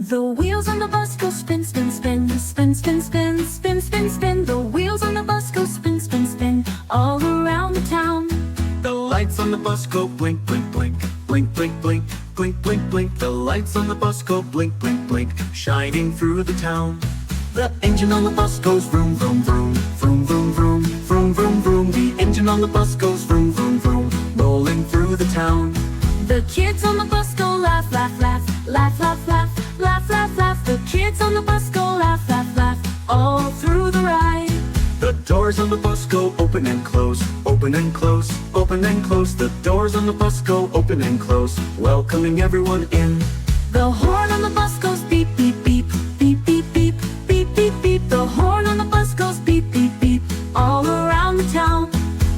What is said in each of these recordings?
The wheels on the bus go spin, spin, spin, spin, spin, spin, spin, spin, spin. The wheels on the bus go spin, spin, spin, all around the town. The lights on the bus go blink, blink, blink, blink, blink, blink, blink, blink, blink. The lights on the bus go blink, blink, blink, shining through the town. The engine on the bus goes vroom, vroom, vroom, vroom, vroom, vroom, vroom, vroom, vroom. The engine on the bus goes vroom, vroom, vroom, rolling through the town. The kids on the bus go laugh, laugh, laugh, laugh, laugh, laugh, laugh, laugh, laugh. The kids on the bus go laugh, laugh, laugh, all through the ride. The doors on the bus go open and close, open and close, open and close. The doors on the bus go open and close, welcoming everyone in. The horn on the bus goes beep, beep, beep, beep, beep, beep, beep, beep, beep. The horn on the bus goes beep, beep, beep, all around the town.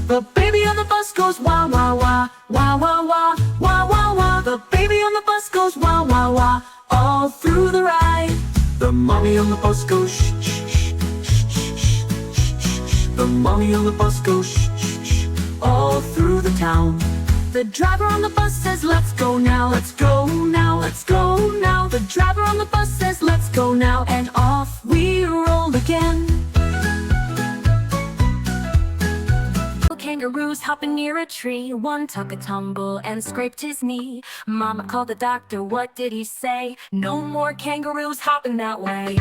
The baby on the bus goes wah, wah, wah, wah, wah, wah, wah, wah, wah. The baby on the bus goes wah, wah, wah, all through the ride. The mommy on the bus goes shh, shh, shh, shh, shh, shh, shh, shh. The mommy on the bus goes shh, shh, shh, all through the town. The driver on the bus says let's go now, let's go now, let's go now. The driver on the bus says let's go now, and off we roll again. Kangaroos hopping near a tree. One took a tumble and scraped his knee. Mama called the doctor, what did he say? No more kangaroos hopping that way.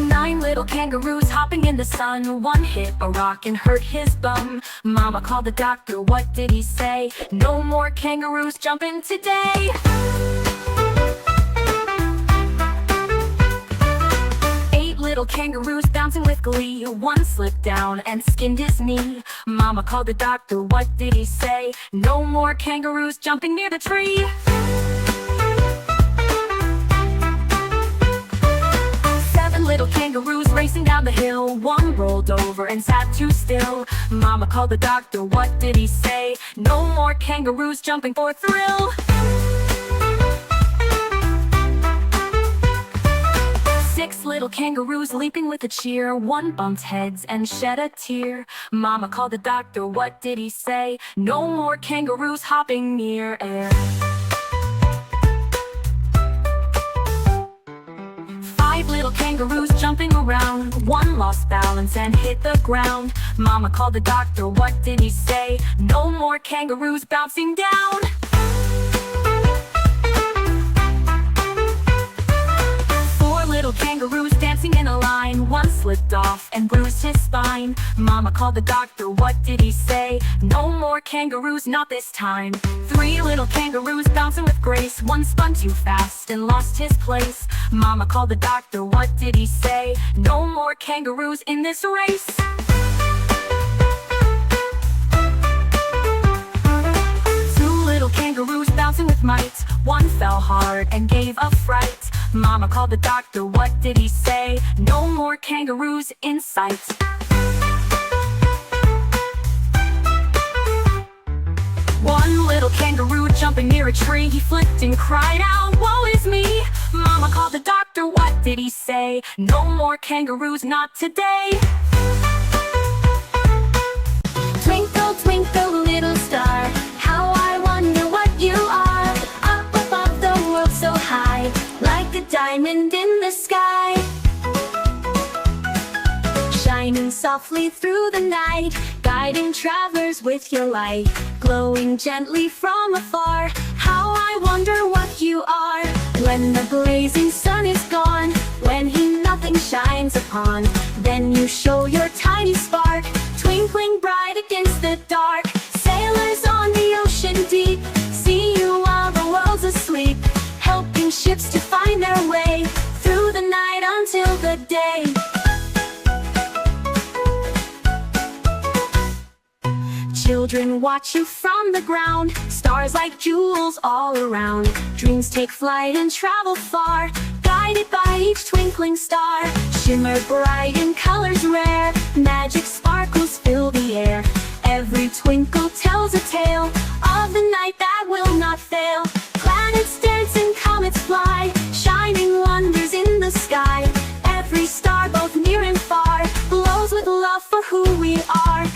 9 little kangaroos hopping in the sun. One hit a rock and hurt his bum. Mama called the doctor, what did he say? No more kangaroos jumping today. 8 little kangaroos bouncing with glee. One slipped down and skinned his knee. Mama called the doctor, what did he say? No more kangaroos jumping near the tree. 7 little kangaroos racing down the hill. One rolled over and sat too still. Mama called the doctor, what did he say? No more kangaroos jumping for thrill. 6 little kangaroos leaping with a cheer. One bumped heads and shed a tear. Mama called the doctor, what did he say? No more kangaroos hopping near air. 5 little kangaroos jumping around. One lost balance and hit the ground. Mama called the doctor, what did he say? No more kangaroos bouncing down. 4 little kangaroos dancing in a line. One slipped off and bruised his spine. Mama called the doctor, what did he say? No more kangaroos, not this time. 3 little kangaroos bouncing with grace. One spun too fast and lost his place. Mama called the doctor, what did he say? No more kangaroos in this race. 2 little kangaroos bouncing with might. One fell hard and gave a fright. Mama called the doctor, what did he say? No more kangaroos in sight. 1 little kangaroo jumping near a tree. He flipped and cried out, woe is me. Mama called the doctor, what did he say? No more kangaroos, not today. Twinkle, twinkle, little star, how I wonder what you are. Up above the world so high, like a diamond in the sky. Shining softly through the night, guiding travelers with your light. Glowing gently from afar, how I wonder what you are. When the blazing sun is gone, when he nothing shines upon, then you show your tiny spark, twinkling bright against the dark. Sailors on the ocean deep, see you while the world's asleep, helping ships to find their way through the night until the day. Children watch you from the ground, stars like jewels all around. Dreams take flight and travel far, guided by each twinkling star. Shimmer bright in colors rare, magic sparkles fill the air. Every twinkle tells a tale of the night that will not fail. Planets dance and comets fly, shining wonders in the sky. Every star, both near and far, glows with love for who we are.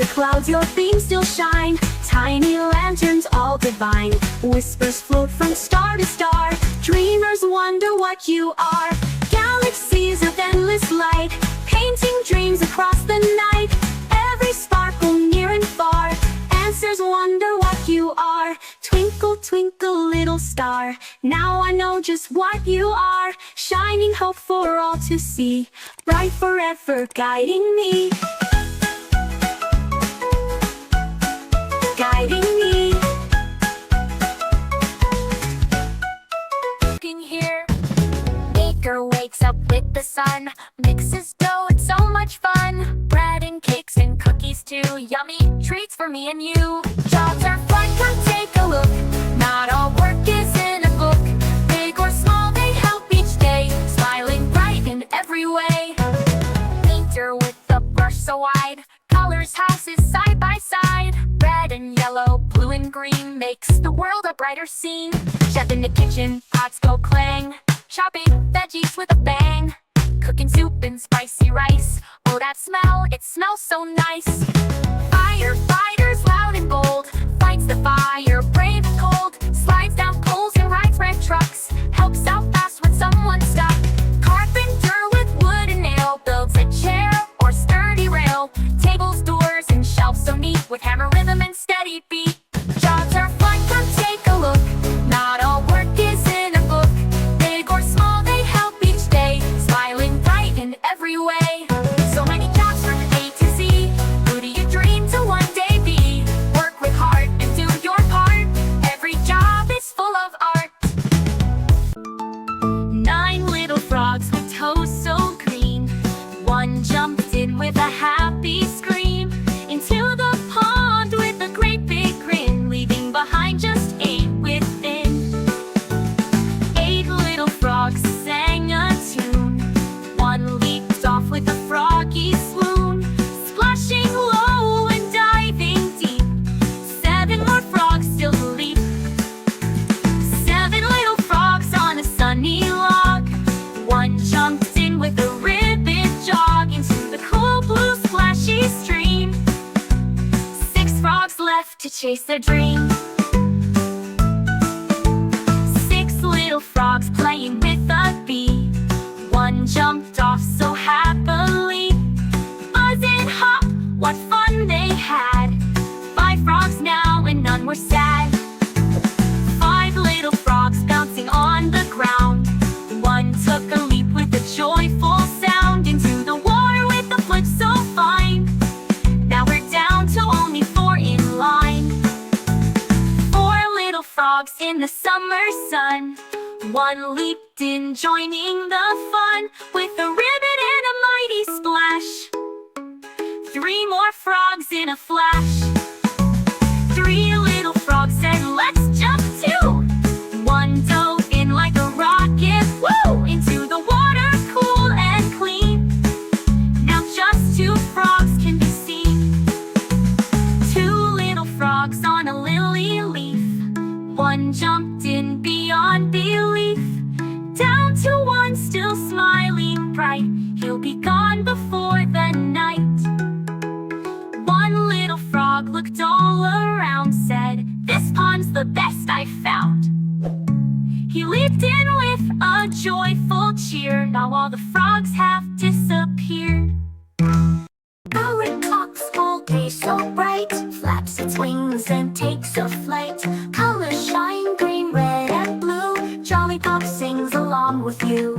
clouds your beams still shine, tiny lanterns all divine. Whispers float from star to star, dreamers wonder what you are. Galaxies of endless light, painting dreams across the night. Every sparkle near and far answers wonder what you are. Twinkle, twinkle, little star, now I know just what you are. Shining hope for all to see, bright forever guiding me. Guiding me. Looking here, Baker wakes up with the sun, mixes dough, it's so much fun. Bread and cakes and cookies too, yummy treats for me and you. Jobs are fun, come take a look. Not all work is in a book. Big or small, they help each day, smiling bright in every way. Painter with a brush so wide, colors houses side by side. Red and yellow, blue and green, makes the world a brighter scene. Chef in the kitchen, pots go clang, chopping veggies with a bang. Cooking soup and spicy rice, oh that smell, it smells so nice. Firefighters loud and bold, fights the fire, brave and cold. Slides down poles and rides red trucks, helps out fast when someone's stuck. Carpenter with wood and nail, builds a chair or sturdy rail. Tables, doors, and shelves so neat, with hammer rhythm and steady beat. Jobs are fun, come take a look. Not all work is in a book. Big or small, they help each day, smiling bright in every way. So many jobs from A to Z. Who do you dream to one day be? Work with heart and do your part. Every job is full of art. 9 little frogs with toes so green. One jumped in with a happy scream into the pond with a great big grin, leaving behind just 8 within. 8 little frogs sang a tune. One leaped off with a froggy swoon, splashing low and diving deep. 7 more frogs still to leap. 7 little frogs on a sunny log. One jumped in with a ribbon jog into the cool blue splashy stream. 6 frogs left to chase their dream. 6 little frogs playing with a bee. One jumped off so happily. Buzz and hop, what fun they had. 5 frogs now and none were sad. 5 little frogs bouncing on the ground. One took a leap with a joyful sound into the water with a flip so fine. Now we're down to only 4 in line. 4 little frogs in the summer sun. One leaped in, joining the fun with a ribbon and a mighty splash. 3 more frogs in a flash. 3 little frogs said, let's jump too. One dove in like a rocket, woo, into the water cool and clean. Now just 2 frogs can be seen. 2 little frogs on a lily leaf. One jumped in beyond belief. Down to 1 still smiling bright. He'll be gone before the night. 1 little frog looked all around, said, this pond's the best I've found. He leaped in with a joyful cheer. Now all the frogs have disappeared. Our cock's all day so bright, flaps its wings and takes a flight. Colors shine green, red, and blue. Jollypop sings along with you.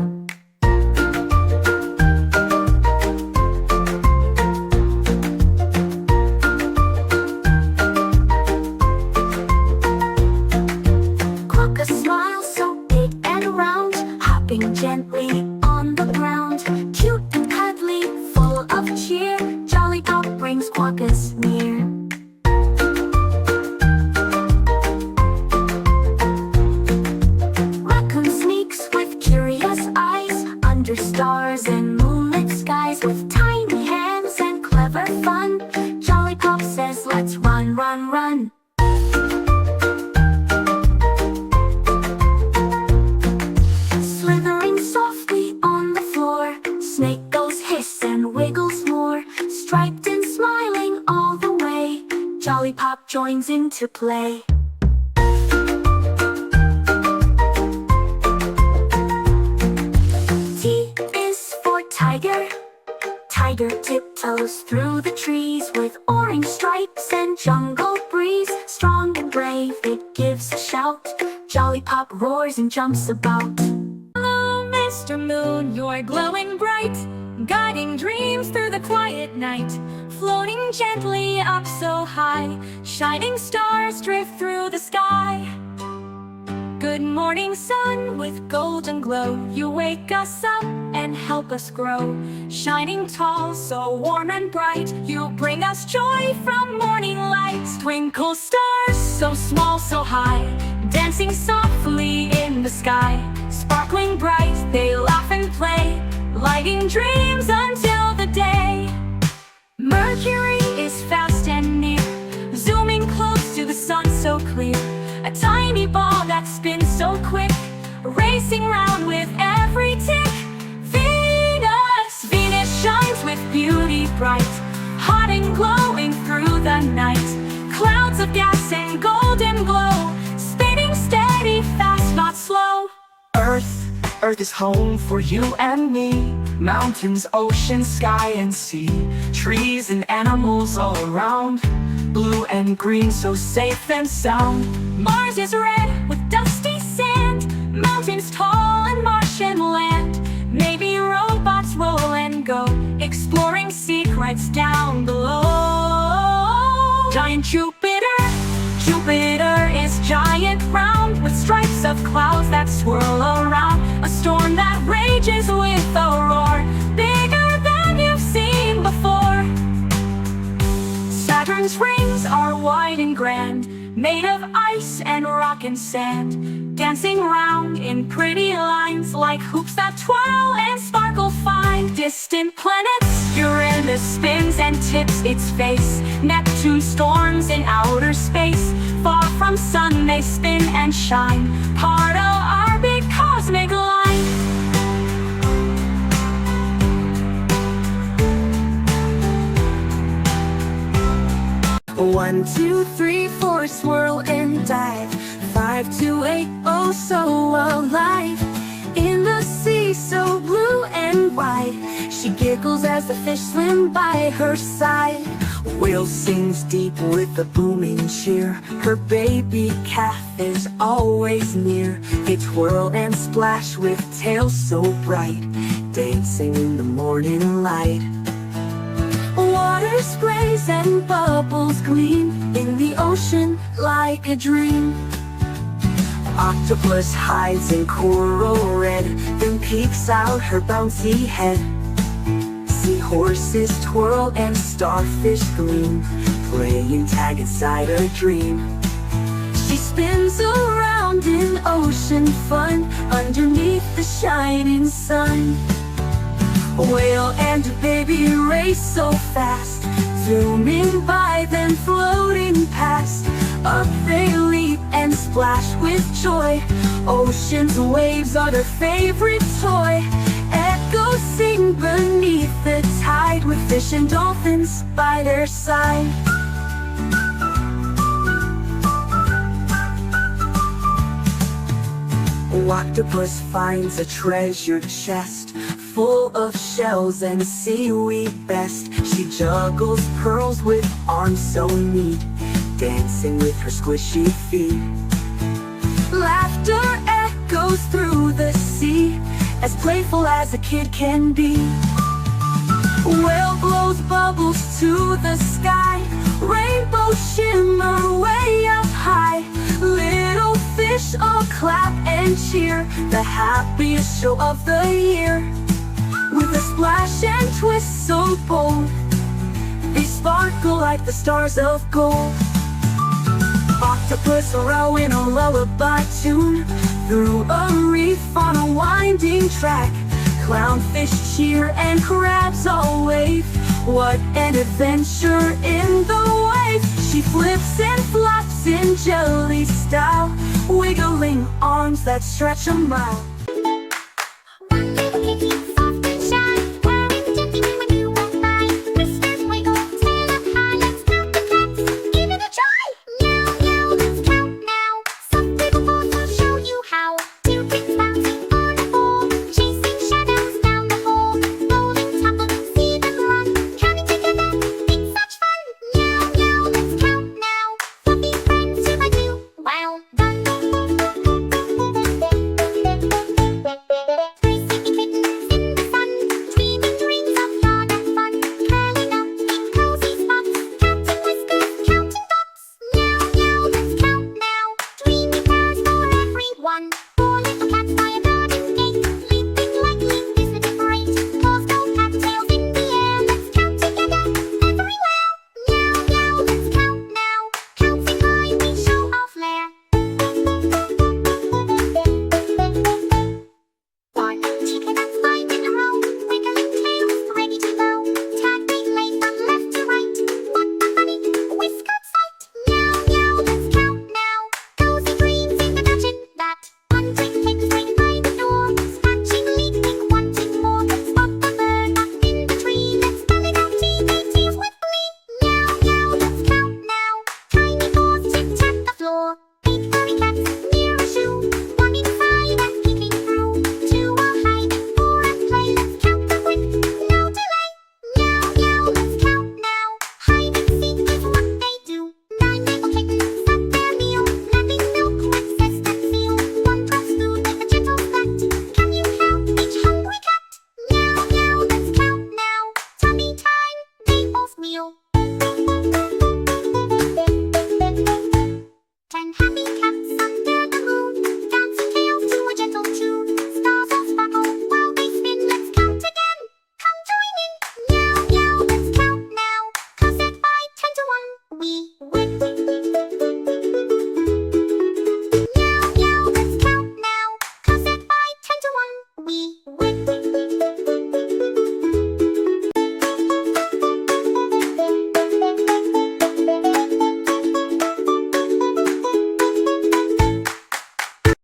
Quokka smiles so big and round, hopping gently on the ground. Cute and cuddly, full of cheer. Jollypop brings Quokkas near. Raccoon sneaks with curious eyes under stars and moonlit skies. With tiny hands and clever fun, Jollypop says, let's run, run, run. Slithering softly on the floor, snake goes hiss and wiggles more. Striped and smiling all the way. Jollypop joins in to play. T is for tiger. Tiger tiptoes through the trees with orange stripes and jungle breeze. Strong and brave, it gives a shout. Jollypop roars and jumps about. Hello, Mr. Moon, you're glowing bright, guiding dreams through the quiet night. Floating gently up so high, shining stars drift through the sky. Good morning, sun, with golden glow. You wake us up and help us grow. Shining tall, so warm and bright, you bring us joy from morning light. Twinkle stars, so small, so high, dancing softly in the sky. Sparkling bright, they laugh and play, lighting dreams until the day. Mercury is fast and near, zooming close to the sun so clear. A tiny ball that spins so quick, racing round with every tick. Venus shines with beauty bright, hot and glowing through the night. Clouds of gas and golden glow, spinning steady, fast, not slow. Earth is home for you and me. Mountains, ocean, sky and sea, trees and animals all around. Blue and green, so safe and sound. Mars is red with dusty sand, mountains tall and marsh and land. Maybe robots roll and go, exploring secrets down below. Giant Jupiter is giant round, with stripes of clouds that swirl around. A storm that rages with a roar, bigger than you've seen before. Saturn's rings are wide and grand, made of ice and rock and sand, dancing round in pretty lines like hoops that twirl and sparkle fine. Distant planets, Uranus spins and tips its face. Neptune storms in outer space, far from sun they spin and shine, part of our big cosmic line. 1, 2, 3, 4, swirl and dive. 5 to 8, oh so alive. In the sea so blue and wide, she giggles as the fish swim by her side. Whale sings deep with a booming cheer, her baby calf is always near. They twirl and splash with tails so bright, dancing in the morning light. Water sprays and bubbles gleam in the ocean like a dream. Octopus hides in coral red, then peeks out her bouncy head. Seahorses twirl and starfish gleam, playing tag inside a dream. She spins around in ocean fun, underneath the shining sun. A whale and a baby race so fast, zooming by then floating past. Up they leap and splash with joy, ocean's waves are their favorite toy. Echoes sing beneath the tide, with fish and dolphins by their side. Octopus finds a treasure chest full of shells and seaweed best. She juggles pearls with arms so neat, dancing with her squishy feet. Laughter echoes through the sea, as playful as a kid can be. Whale blows bubbles to the sky, rainbow shimmer way up high. Little fish all clap and cheer, the happiest show of the year. With a splash and twist so bold, they sparkle like the stars of gold. Octopus row in a lullaby tune, through a reef on a winding track. Clownfish cheer and crabs all wave, what an adventure in the wave. She flips and flops in jelly style, wiggling arms that stretch a mile.